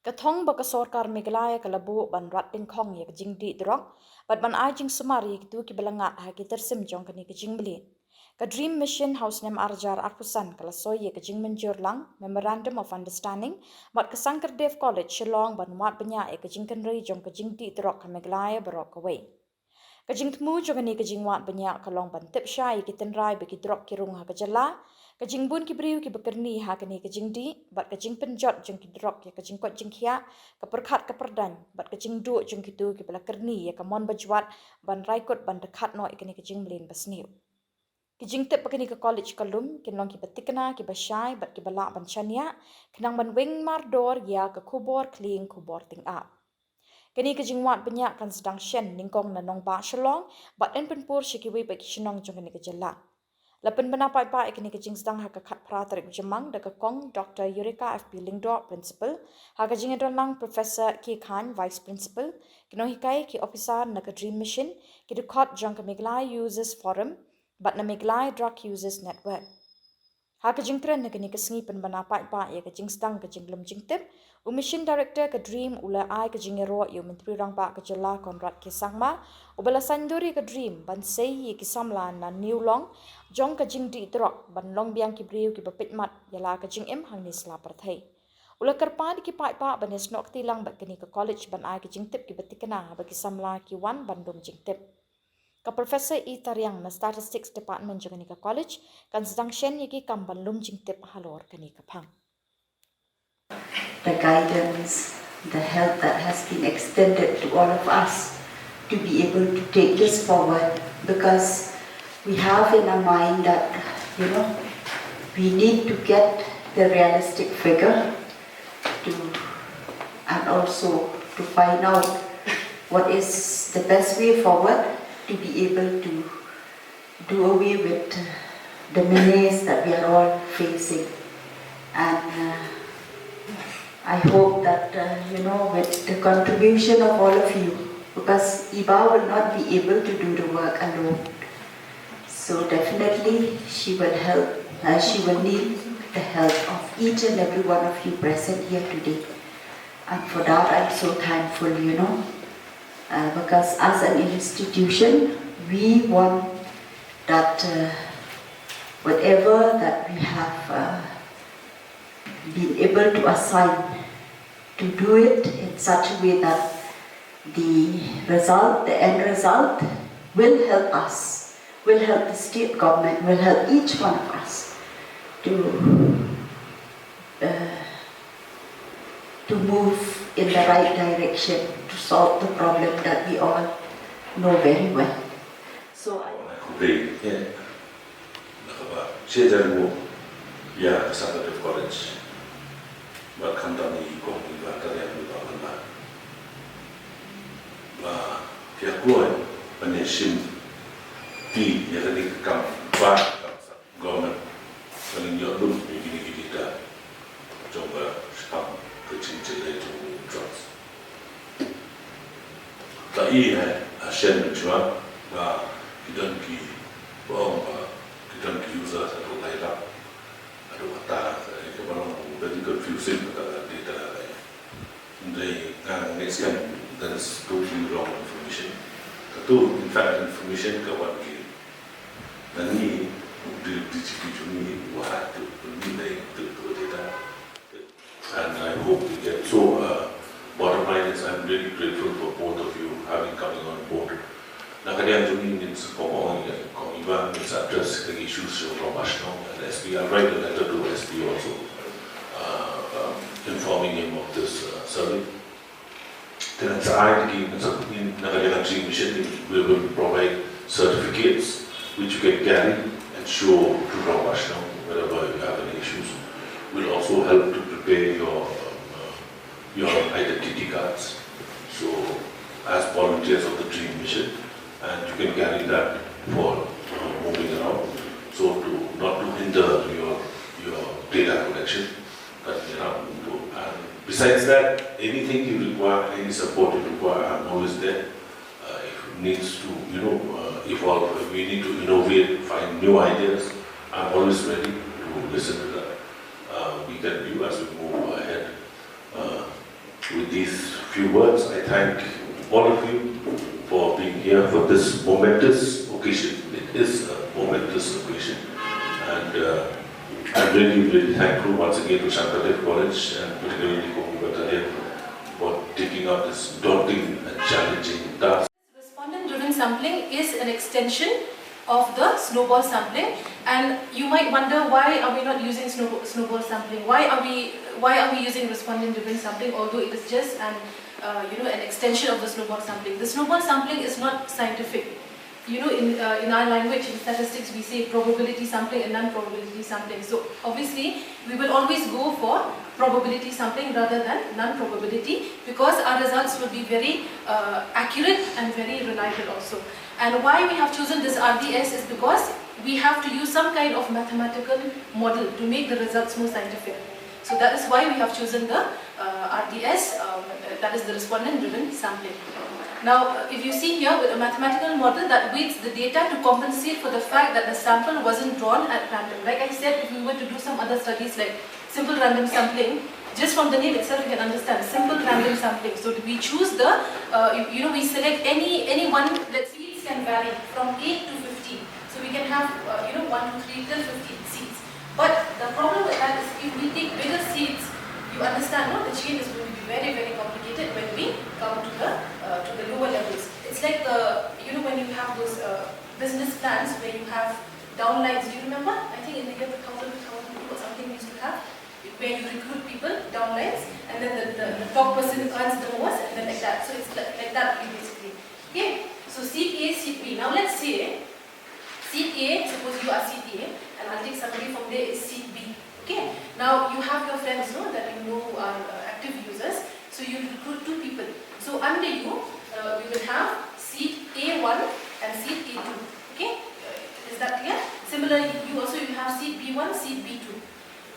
Kathong baka sorkar Meghalaya kalabu ban rat ding khong ya Jingtip Drok, but ban ajing sumari tu ki belanga ha ki tersim jong kani Jingbli. Ka Dream Mission House nem arjar arpusan kala soy ya Jingkynrei Memorandum of Understanding, but ka Sankardev College Shillong ban wat banya ya Jingkynrei jong ka Jingtip Drok ka Meghalaya barok away. Ka Jingtmu jong kani Jingwat banya kalong ban tip shy Jingkynrei bagi Drok ki rung ha Khhuborjylla. Ka Jingbun ki briu ki bekerni ha kani ka Jingdi, bat ka Jingpenjot jong ki Drok ya ka Jingkot Jingkhya, ka perkhat ka perdan, bat ka Jingdu jong ki tu ki belakerni ya ka mon bajwat ban raikot ban dekat no ikani ka Jingblin basniu. Ki Jingtip pakani ka college kalum, kinlong ki batikna ki basyai bat ki balak ban chania, kinang ban wing mardor ya ka Khubor kling Khubor ting ap. Kani ka Jingwat banyak kan Sdang shen ningkong na Nongba Shillong, bat en penpur shikiwi bagi Shillong jong kani ka Jilla. Lapan benapai pa ikini ke Sdang haka khat pratarik jemang da kong Dr. Eureka FP Lingdor principal haka jingadonlang Professor Ki Khan vice principal kino hikai ki officer na ka Dream Mission ki dekot jong ka Meghalaya users forum but na Meghalaya drug users network haka jingkren na kini kesengi pen benapai pa ya ka Sdang ka jinglum Jingtip mission director ka Dream ula ai ka Jingkynrei yu menteri rang pa ka Jilla Konrad ki Samla ubala sanduri ka Dream ban sei ki Samla na Shillong jong ka Jingtip Drok ban long biang ki briu ki bapit mat yala ka Jingim hang ni sla parthai ula karpa ki pai pa ban esnok tilang bat kini ka college ban ai ka Jingtip ki batikana bagi Samla ki wan bandum Jingtip ka Professor E Taryang na Statistics Department jong kani ka college kan Sdang shen yaki kam ban lum Jingtip halor kani ka phang. The guidance, the help that has been extended to all of us to be able to take this forward, because we have in our mind that, we need to get the realistic figure and also to find out what is the best way forward to be able to do away with the menace that we are all facing. And I hope that, with the contribution of all of you, because Iba will not be able to do the work alone. So definitely she will help, she will need the help of each and every one of you present here today. And for that I'm so thankful, because as an institution, we want that whatever that we have been able to assign, to do it in such a way that the end result will help us, will help the state government, will help each one of us to move in the right direction, to solve the problem that we all know very well. So Sankardev College, but Kantani Komi Vatarian Bavana. Yakuan, Paneshim, T, Yakanik come back, government, telling your room, maybe that Joba, Sham, the Jingkynrei to drugs. The E had a Shen Chua, Kidanki, Bomba, Kidanki users at Olaila. Very confusing data. The next time, that is totally wrong information. In fact, information kawan ki, nani DGP what to data, and I hope we get. So, bottom line is, I'm really grateful for both of you having coming on board. Nakalian Juni means Kongiva means address the issues from Ashno and SP. I'll write a letter to SP also, informing him of this survey. Then it's in Nakalian Dream Mission, we will provide certificates which you can carry and show to Drok Ashno wherever you have any issues. Will also help to prepare your identity cards. So, as volunteers of the Dream Mission, and you can carry that for moving around, so not to hinder your data collection. And besides that, anything you require, any support you require, I'm always there. If it needs to, evolve, if we need to innovate, find new ideas, I'm always ready to listen to that. We can do as we move ahead. with these few words, I thank all of you for being here for this momentous occasion. It is a momentous occasion, and I'm really, really thankful once again to Sankardev College and particularly Khuborjylla for taking up this daunting and challenging task. Respondent-driven sampling is an extension of the snowball sampling, and you might wonder, why are we not using snowball sampling? Why are we using respondent-driven sampling, although it is just an extension of the snowball sampling? The snowball sampling is not scientific. In our language, in statistics, we say probability sampling and non-probability sampling. So obviously, we will always go for probability sampling rather than non-probability, because our results will be very accurate and very reliable also. And why we have chosen this RDS is because we have to use some kind of mathematical model to make the results more scientific. So that is why we have chosen the RDS, that is the respondent-driven sampling. Now, if you see here with a mathematical model that weights the data to compensate for the fact that the sample wasn't drawn at random. Like I said, if we were to do some other studies like simple random sampling, just from the name itself you can understand, simple random sampling. So we choose the, we select any one, let's see, seeds can vary from 8 to 15. So we can have, 1 to 3 till 15 seeds. But the problem with that is if we take bigger seeds, you understand, no, the chain is going to be very, very complicated when we come to the lower levels. It's like when you have those business plans where you have downlines. Do you remember? I think in the year 2000, 2002 or something we used to have, where you recruit people, downlines, and then the top person earns the most, and then like that. So it's like that basically. Okay. So seed A, seed B. Now let's say seed A. Suppose you are seed A, and I'll take somebody from there is seed B. Okay. Now you have your friends, that you know who are active users. So you recruit 2 people. So under you, we will have seed A1 and seed A2. Okay. Is that clear? Similarly, you have seed B1, seed B2.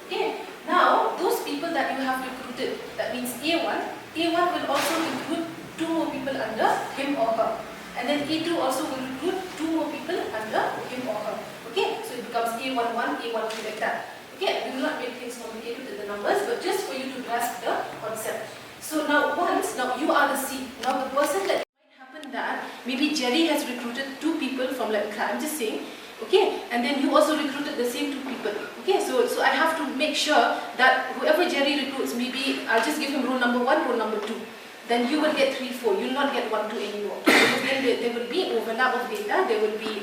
Okay. Now those people that you have recruited, that means A1 will also recruit 2 more people under him or her. And then A2 also will recruit 2 more people under him or her. Okay. So it becomes A11, A12 like that. Okay, we will not make things complicated with the numbers, but just for you to grasp the concept. So now you are the seed. Now the person that might happen that maybe Jerry has recruited 2 people from I'm just saying, okay, and then you also recruited the same 2 people. Okay, so I have to make sure that whoever Jerry recruits, maybe I'll just give him rule number 1, rule number 2. Then you will get 3, 4. You will not get 1, 2 anymore. Because then there will be overlap of data, there will be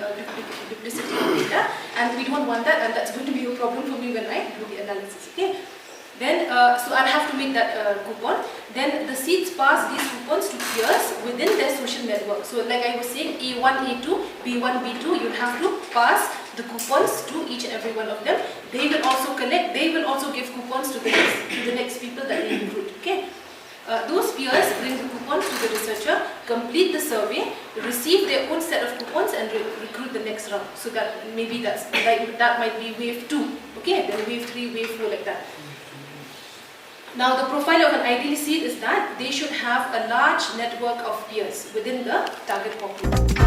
duplicity of data, and we don't want that, and that's going to be a problem for me when I do the analysis. Okay. Then, so I'll have to make that coupon. Then the seeds pass these coupons to peers within their social network. So like I was saying, A1, A2, B1, B2, you have to pass the coupons to each and every one of them. They will also collect, they will also give coupons to the next people that they recruit. Okay. Those peers bring the coupons to the researcher, complete the survey, receive their own set of coupons, and recruit the next round. So that maybe that might be wave 2, okay? Then wave 3, wave 4, like that. Now the profile of an ideal seed is that they should have a large network of peers within the target population.